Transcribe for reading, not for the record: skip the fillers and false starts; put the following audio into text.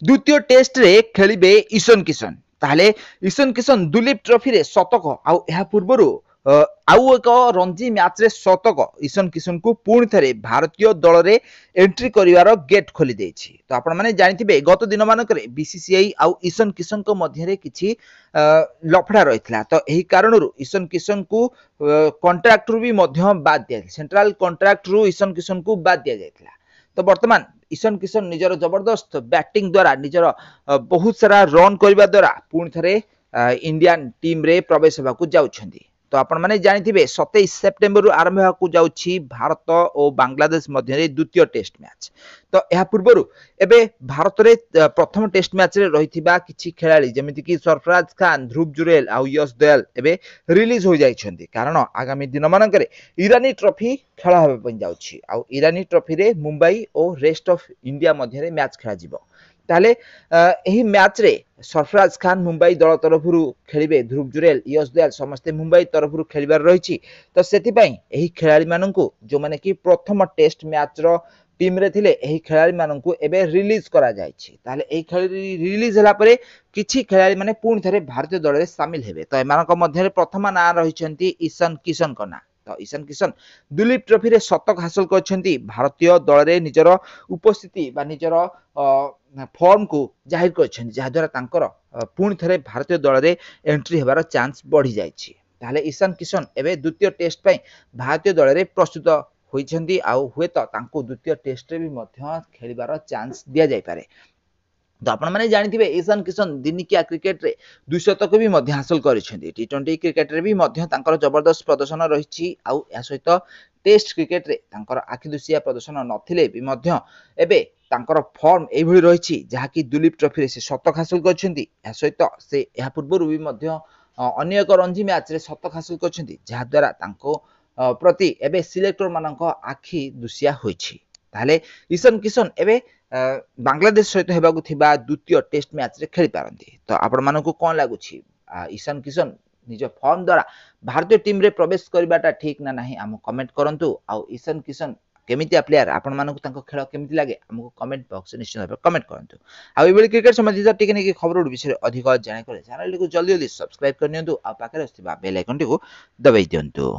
द्वितीय टेस्ट रे खेलिबे ईशान किशन ताहले ईशान किशन दुलीप ट्रॉफी रे शतक आउ एहा पूर्वरु आउ एक रणजी मैच रे शतक ईशान किशन को पुणी थे भारतीय दल रे एंट्री करिवार गेट खोली देछि। तो आपण माने जानिथिबे गत दिन मानक रे बीसीसीआई आउ ईशान किशन को मध्य रे किछि लफड़ा रहितला। तो एही कारणरु ईशान किशन को कॉन्ट्रैक्ट रु भी मध्य बाद दिया सेंट्रल कॉन्ट्रैक्ट रु ईशान किशन को बाद दिया जायतला। तो वर्तमान ईशान किशन निजर जबरदस्त बैटिंग द्वारा निजर बहुत सारा रन करबा द्वारा पुणी थे इंडियन टीम रे प्रवेश होगा जाउछंदी। तो आपण माने जानिथिबे 27 सेप्टेम्बर आरंभ होगा जाउछि भारत और बांग्लादेश मध्य द्वितीय टेस्ट मैच। तो यह पूर्व एबे भारत रे प्रथम टेस्ट मैच रे रहिथिबा किछि खेलाड़ी जेमिति कि सरफराज खान, ध्रुव जुरेल आ यश दयाल एबे रिलीज हो जाइछंदी कारण आगामी दिन मानकरे ईरानी ट्रॉफी खेला होबे पन जाउछि। आ ईरानी ट्रॉफी रे मुंबई और रेस्ट ऑफ इंडिया मध्य रे मैच खेला जिवो। ताले एही मैच रे सरफराज खान मुंबई दल तरफरु खेलिबे, ध्रुव जुरेल, यश दयाल समस्ते मुंबई तरफरु खेलिबार रहिछि। तो सेति पई एही खेलाड़ी माननकु जो माने कि प्रथम टेस्ट मैच रो टीम रे थिले एही खेलाड़ी माननकु एबे रिलीज करा जायछि। ताले एही खेलाड़ी रिलीज हला परे किछि खेलाड़ी माने पुणी थरे भारतीय दल रे शामिल हेबे। तो एमानक मध्य रे प्रथम ना रहिछंती ईशान किशन को ना। तो ईशान किशन दुलीप ट्रॉफी रे शतक हासिल करछंती भारतीय दल रे निजर उपस्थिति बा निजर फॉर्म को जाहिर करछंती जहा द्वारा तांकर पुणी थरे भारतीय दल रे एंट्री हेबार चांस बढ़ी जायछि। ताले ईशान किशन एबे द्वितीय टेस्ट पई भारतीय दल रे प्रस्तुत होइछंती आउ हुए तो तांको द्वितीय टेस्ट रे भी मध्य खेलिबार चांस दिया जाय पारे। तो आपण माने जानिथिबे ईशान किशन दिनिकिया क्रिकेट रे 200 भी मध्य हासिल करिसेंती। टी20 क्रिकेट रे भी मध्य तांकर जबरदस्त प्रदर्शन रहिछि आउ या सहित टेस्ट क्रिकेट रे तांकर आखिदुसिया प्रदर्शन नथिले भी मध्य एबे तांकर फॉर्म एई भली रहिछि जहा कि दुलीप ट्रॉफी रे से शतक हासिल करछंती। या सहित से या पूर्वरु भी मध्य अन्य एक रणजी मैच रे शतक हासिल करछंती जहा द्वारा तांको प्रति एबे सिलेक्टर मानक आखि दुसिया होइछि। ताले ईशान किशन एबे बांग्लादेश सहित हेबाकु थिबा द्वितीय टेस्ट मैच रे खेली पारंती। तो आपण मानकु कोन लागुछि ईशान किशन निज फॉर्म द्वारा भारतीय टीम रे प्रवेश करबाटा ठीक ना नाही हम कमेंट करंतु। आ ईशान किशन केमितिया प्लेयर आपण मानकु तांको खेल केमिति लागे हमकु कमेंट बॉक्स निश्चित भाबे कमेंट करंतु। आ एबेली क्रिकेट संबंधित टिके नेकी खबर विषय अधिक जाने करे चैनल को जल्दी जल्दी सब्सक्राइब करनियंतु आ पाखरे आस्थिबा बेल आइकन को दबाई दियंतु।